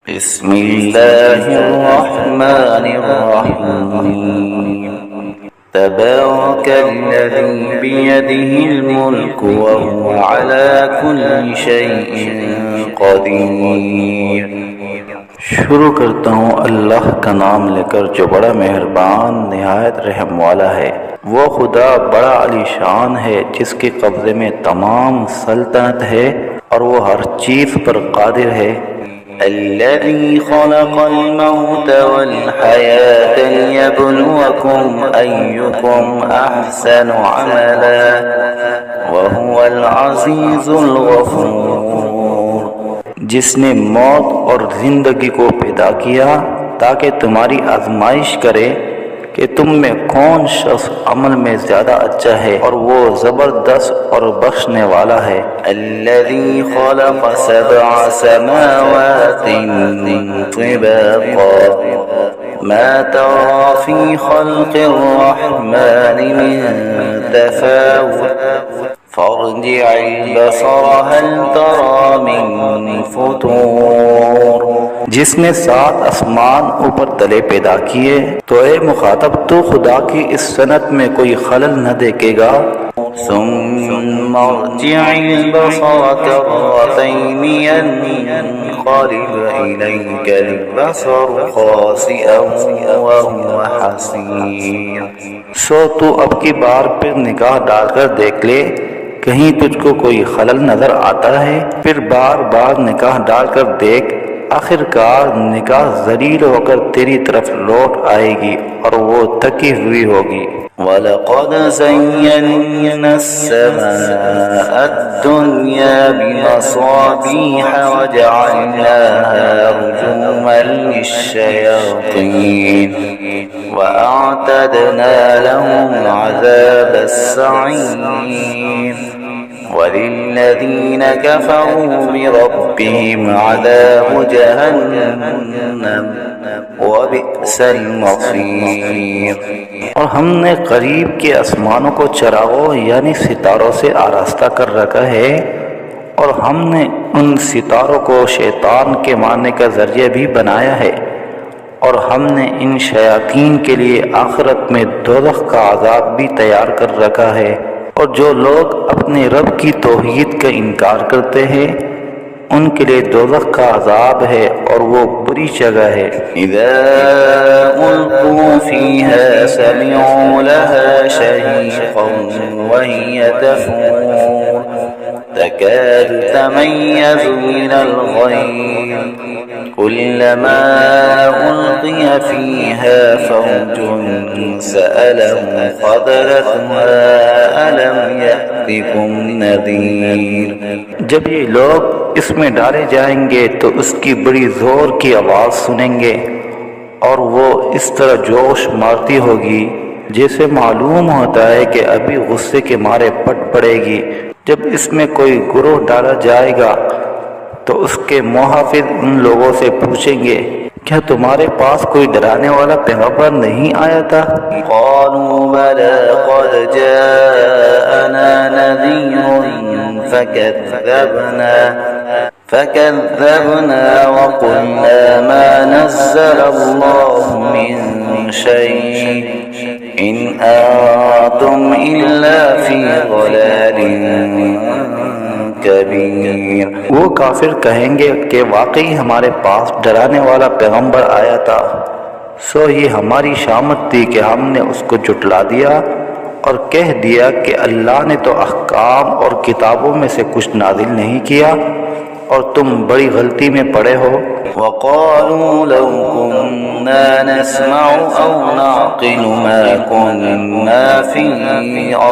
بسم الله الرحمن الرحيم تبارك الذي بيده الملك وهو على كل شيء قدير۔ شروع کرتا ہوں اللہ کا نام لے کر جو بڑا مہربان نہایت رحم والا ہے۔ وہ خدا بڑا عالی شان ہے جس کے قبضے میں تمام سلطنت ہے اور وہ ہر چیز پر قادر ہے۔ الذي خلق الموت والحياة ليبلوكم أيكم أحسن عملا وهو العزيز الغفور۔ جس نے موت اور زندگی کو پیدا کیا تاکہ تمہاری آزمائش کرے کہ تم میں کون شخص عمل میں زیادہ اچھا ہے، اور وہ زبردست اور بخشنے والا ہے۔ الذي خلق سبع سماوات طباقا ما ترى في خلق الرحمن من تفاوت فارجع البصر هل ترى من فطور۔ جس نے 7 آسمان اوپر تلے پیدا کیے تو اے مخاطب تو خدا کی اس صنعت میں کوئی خلل نہ دیکھے گا۔ ثم ارجع البصر كرتين ينقلب إليك البصر خاسئا وهو حسير۔ سو تو اب کی بار پھر نگاہ ڈال کر دیکھ لے کہیں تجھ کو کوئی خلل نظر آتا ہے، پھر بار بار نگاہ ڈال کر دیکھ، آخر کار نگاہ ذلیل ہو کر تیری طرف لوٹ آئے گی اور وہ تکی ہوئی ہوگی۔ وَلَقَدْ زَيَّنَّا السَّمَاءَ الدُّنْيَا بِمَصَابِيحَ وَجَعَلْنَاهَا رُجُومًا لِلشَّيَاطِينِ وَأَعْتَدْنَا لَهُمْ عَذَابَ السَّعِيرِ وَلِلَّذِينَ كَفَرُوا بِرَبِّهِمْ عَذَابُ جَهَنَّمَ وَبِئْسَ الْمَصِيرُ۔ اور ہم نے قریب کے آسمانوں کو چراغوں یعنی ستاروں سے آراستہ کر رکھا ہے، اور ہم نے ان ستاروں کو شیطان کے مارنے کا ذریعہ بھی بنایا ہے، اور ہم نے ان شیاطین کے لیے آخرت میں دوزخ کا عذاب بھی تیار کر رکھا ہے۔ اور جو لوگ اپنے رب کی توحید کا انکار کرتے ہیں ان کے لیے دوزخ کا عذاب ہے اور وہ بری جگہ ہے۔ اذا القوا فيها سمعوا لها شهيقا وهي تفور تكاد تميز من الغيظ كلما ألقي فيها فوج سألهم خزنتها ألم يأتكم نذير۔ جب یہ لوگ اس میں ڈالے جائیں گے تو اس کی بڑی زور کی آواز سنیں گے اور وہ اس طرح جوش مارتی ہوگی جیسے معلوم ہوتا ہے کہ ابھی غصے کے مارے پٹ پڑے گی۔ جب اس میں کوئی گروہ ڈالا جائے گا تو اس کے محافظ ان لوگوں سے پوچھیں گے کیا تمہارے پاس کوئی ڈرانے والا پیغمبر نہیں آیا تھا؟ قالوا بلى قد جاءنا نذير فكذبنا وقلنا ما نزل الله من شيء إن أنتم إلا في ضلال کبیر۔ وہ کافر کہیں گے کہ واقعی ہمارے پاس ڈرانے والا پیغمبر آیا تھا، سو یہ ہماری شامت تھی کہ ہم نے اس کو جھٹلا دیا اور کہہ دیا کہ اللہ نے تو احکام اور کتابوں میں سے کچھ نازل نہیں کیا اور تم بڑی غلطی میں پڑے ہو۔ وَقَالُوا لَوْ كُنَّا نَسْمَعُ أَوْ نَعْقِلُ مَا كُنَّا فِي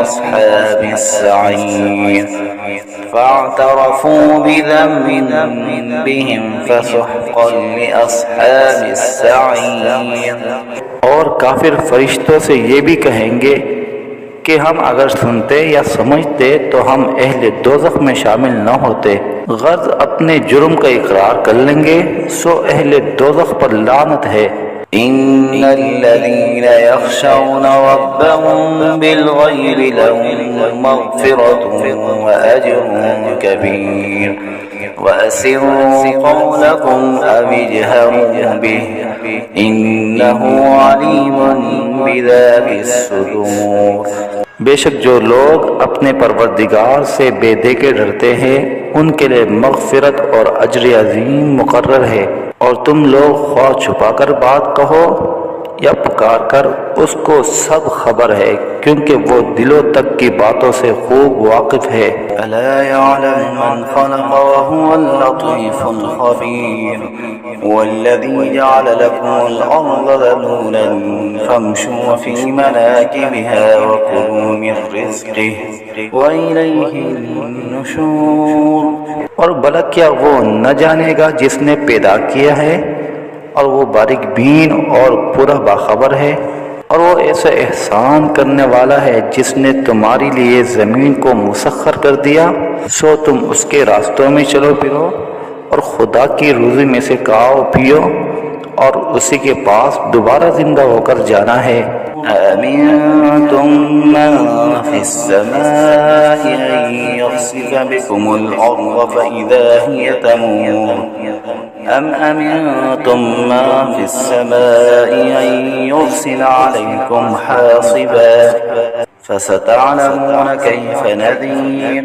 أَصْحَابِ السَّعِيرِ فَاعْتَرَفُوا بِذَنبِهِمْ فَسُحْقًا لِأَصْحَابِ السَّعِيرِ۔ اور کافر فرشتوں سے یہ بھی کہیں گے کہ ہم اگر سنتے یا سمجھتے تو ہم اہل دوزخ میں شامل نہ ہوتے۔ غرض اپنے جرم کا اقرار کر لیں گے سو اہل دوزخ پر لعنت ہے۔ ان الذين يخشون ربهم بالغيب لهم مغفرة واجر كبير۔ وأسروا قولكم أو اجهروا به إنه عليم بذات الصدور۔ بے شک جو لوگ اپنے پروردگار سے بے دیکھے ڈرتے ہیں ان کے لیے مغفرت اور اجر عظیم مقرر ہے، اور تم لوگ خواہ چھپا کر بات کہو یا پکار کر، اس کو سب خبر ہے، کیونکہ وہ دلوں تک کی باتوں سے خوب واقف ہے۔ الا يعلم من خلق وهو اللطيف الخبير والذي جعل لكم الأرض ذلولا فامشوا في مناكبها وكلوا من رزقه وإليه النشور۔ اور بھلا کیا وہ نہ جانے گا جس نے پیدا کیا ہے، اور وہ باریک بین اور پورا باخبر ہے، اور وہ ایسا احسان کرنے والا ہے جس نے تمہاری لیے زمین کو مسخر کر دیا، سو تم اس کے راستوں میں چلو پھرو اور خدا کی روزی میں سے کھاؤ پیو، اور اسی کے پاس دوبارہ زندہ ہو کر جانا ہے۔ أَأَمِنتُم مَّن فِي السَّمَاءِ أَن يَخْسِفَ بِكُمُ الْأَرْضَ فَإِذَا هِيَ تَمُورُ أَمْ أَمِنتُم مَّن فِي السَّمَاءِ أَن يُرْسِلَ عَلَيْكُمْ حَاصِبًا فَسَتَعْلَمُونَ كَيْفَ نَذِيرِ۔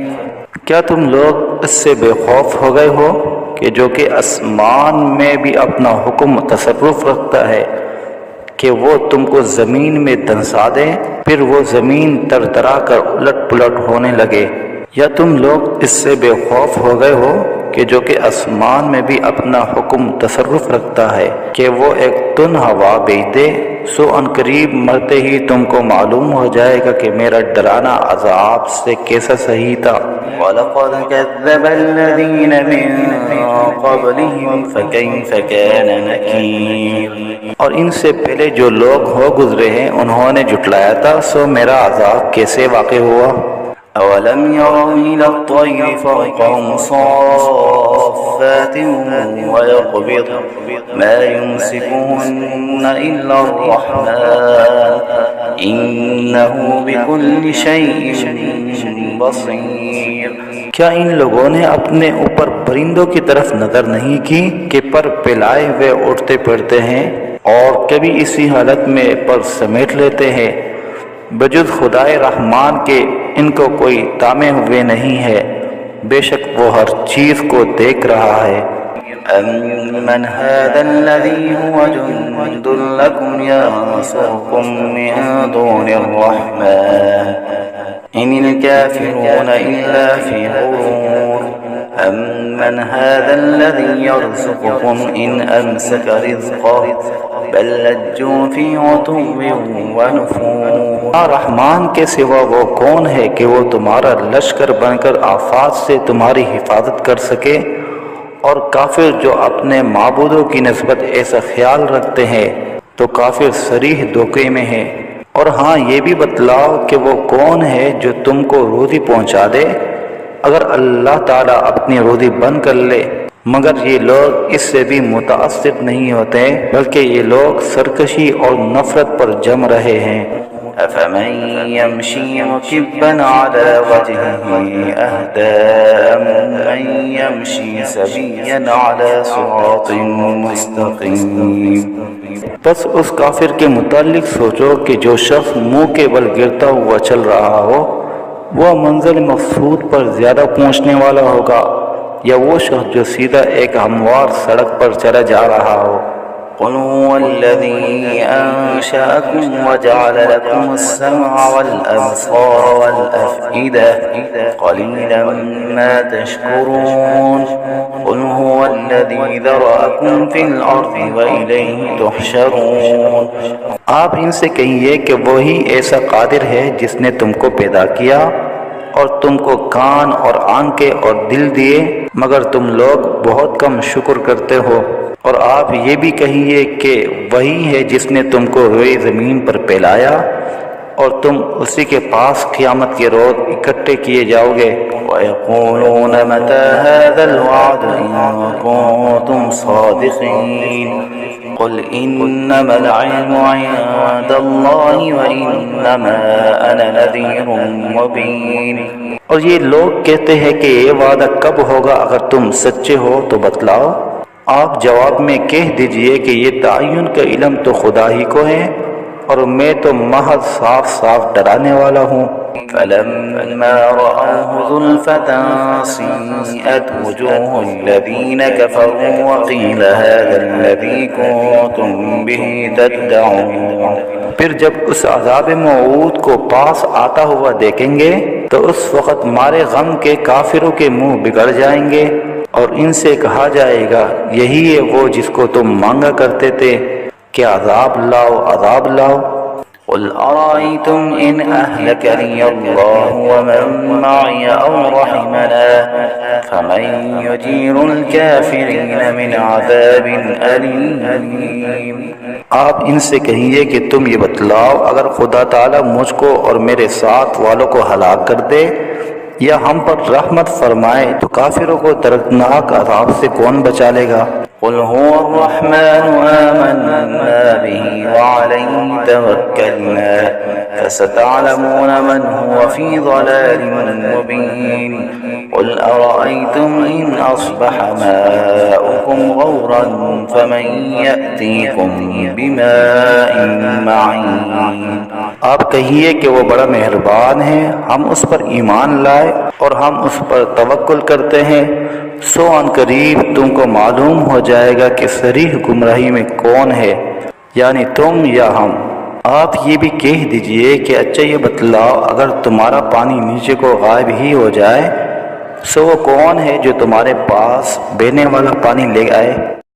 کیا تم لوگ اس سے بے خوف ہو گئے ہو کہ جو کہ آسمان میں بھی اپنا حکم تصرف رکھتا ہے کہ وہ تم کو زمین میں دھنسا دے، پھر وہ زمین ترترا کر الٹ پلٹ ہونے لگے؟ یا تم لوگ اس سے بے خوف ہو گئے ہو کہ جو کہ آسمان میں بھی اپنا حکم تصرف رکھتا ہے کہ وہ ایک تن ہوا بھیج دے، سو ان قریب مرتے ہی تم کو معلوم ہو جائے گا کہ میرا ڈرانا عذاب سے کیسا صحیح تھا۔ وَلَقَدْ كَذَّبَ الَّذِينَ مِن قَبْلِهِمْ فَكَيْفَ كَانَ نَكِيرِ۔ اور ان سے پہلے جو لوگ ہو گزرے ہیں انہوں نے جھٹلایا تھا، سو میرا عذاب کیسے واقع ہوا۔ أَوَلَمْ يَرَوْا إِلَى الطَّيْرِ فَوْقَهُمْ صَافَّاتٍ وَيَقْبِضْنَ مَا يُمْسِكُهُنَّ إِلَّا الرَّحْمَنُ إِنَّهُ بِكُلِّ شَيْءٍ بَصِيرٌ۔ کیا ان لوگوں نے اپنے اوپر پرندوں کی طرف نظر نہیں کی کہ پر پھیلائے ہوئے اٹھتے پھرتے ہیں، اور کبھی اسی حالت میں پر سمیٹ لیتے ہیں؟ بجز خدائے رحمان کے ان کو کوئی تامے ہوئے نہیں ہے، بے شک وہ ہر چیز کو دیکھ رہا ہے۔ أَمَّنْ هَذَا الَّذِي هُوَ جُنْدٌ لَكُمْ يَنصُرُكُم مِّن دُونِ الرَّحْمَنِ إِنِ الْكَافِرُونَ إِلَّا فِي غُرُورٍ أَمَّنْ هَذَا الَّذِي يَرْزُقُكُمْ إِنْ أَمْسَكَ رِزْقَهُ بَل لَّجُّوا فِي عُتُوٍّ وَنُفُورٍ۔ رحمان کے سوا وہ کون ہے کہ وہ تمہارا لشکر بن کر آفات سے تمہاری حفاظت کر سکے؟ اور کافر جو اپنے معبودوں کی نسبت ایسا خیال رکھتے ہیں تو کافر صریح دھوکے میں ہے۔ اور ہاں یہ بھی بتلاؤ کہ وہ کون ہے جو تم کو روزی پہنچا دے اگر اللہ تعالیٰ اپنی روزی بند کر لے؟ مگر یہ لوگ اس سے بھی متاثر نہیں ہوتے، بلکہ یہ لوگ سرکشی اور نفرت پر جم رہے ہیں۔ أَفَمَن يَمْشِي مُكِبًّا عَلَى وَجْهِهِ أَهْدَىٰ أَمَّن يَمْشِي سَوِيًّا عَلَى صِرَاطٍ مُّسْتَقِيمٍ۔ بس اس کافر کے متعلق سوچو کہ جو شخص منہ کے بل گرتا ہوا چل رہا ہو وہ منزل مقصود پر زیادہ پہنچنے والا ہوگا، یا وہ شخص جو سیدھا ایک ہموار سڑک پر چلا جا رہا ہو۔ قُلْ هُوَ الَّذِي أَنشَأَكُمْ وَجَعَلَ لَكُمُ السَّمْعَ وَالْأَبْصَارَ وَالْأَفْئِدَةَ قَلِيلًا مَا تَشْكُرُونَ قُلْ هُوَ الَّذِي ذَرَأَكُمْ فِي الْأَرْضِ وَإِلَيْهِ تُحْشَرُونَ۔ آپ ان سے کہیے کہ وہی ایسا قادر ہے جس نے تم کو پیدا کیا اور تم کو کان اور آنکھیں اور دل دیے، مگر تم لوگ بہت کم شکر کرتے ہو۔ اور آپ یہ بھی کہیے کہ وہی ہے جس نے تم کو روئے زمین پر پھیلایا، اور تم اسی کے پاس قیامت کے روز اکٹھے کیے جاؤ گے۔ وَيَقُولُونَ مَتَى هَذَا الْوَعْدُ إِن كُنتُمْ صَادِقِينَ قُلْ إِنَّمَا الْعِلْمُ عِندَ اللَّهِ وَإِنَّمَا أَنَا نَذِيرٌ مُّبِينٌ۔ اور یہ لوگ کہتے ہیں کہ یہ وعدہ کب ہوگا، اگر تم سچے ہو تو بتلاؤ۔ آپ جواب میں کہہ دیجئے کہ یہ تعین کا علم تو خدا ہی کو ہے، اور میں تو محض صاف صاف ڈرانے والا ہوں۔ فَلَمَّا رَأَوْهُ زُلْفَةً سِيئَتْ وُجُوهُ الَّذِينَ كَفَرُوا وَقِيلَ هَذَا الَّذِي كُنتُم بِهِ تَدَّعُونَ۔ پھر جب اس عذاب موعود کو پاس آتا ہوا دیکھیں گے تو اس وقت مارے غم کے کافروں کے منہ بگڑ جائیں گے، اور ان سے کہا جائے گا یہی ہے وہ جس کو تم مانگا کرتے تھے کہ عذاب لاؤ عذاب لاؤ۔ قُلْ أَرَأَيْتُمْ إِنْ أَهْلَكَنِيَ اللَّهُ وَمَن مَّعِيَ أَوْ رَحِمَنَا فَمَن يُجِيرُ الْكَافِرِينَ مِنْ عَذَابٍ أَلِيمٍ۔ آپ ان سے کہیے کہ تم یہ بتلاؤ، اگر خدا تعالی مجھ کو اور میرے ساتھ والوں کو ہلاک کر دے یا ہم پر رحمت فرمائے تو کافروں کو دردناک عذاب سے کون بچا لے گا؟ قُلْ هُوَ الرَّحْمَنُ آمَنَّا بِهِ وَعَلَيْهِ تَوَكَّلْنَا فَسَتَعْلَمُونَ مَنْ هُوَ فِي ضَلَالٍ مُّبِينٍ قُلْ أَرَأَيْتُمْ إِنْ أَصْبَحَ مَاؤُكُمْ غَوْرًا فَمَن يَأْتِيكُم بِمَاءٍ مَّعِينٍ۔ آپ کہیے کہ وہ بڑا مہربان ہے، ہم اس پر ایمان لائے اور ہم اس پر توکل کرتے ہیں، سو ان قریب تم کو معلوم ہو جائے گا کہ صریح گمراہی میں کون ہے، یعنی تم یا ہم۔ آپ یہ بھی کہہ دیجئے کہ اچھا یہ بتلاؤ، اگر تمہارا پانی نیچے کو غائب ہی ہو جائے سو وہ کون ہے جو تمہارے پاس بہنے والا پانی لے آئے؟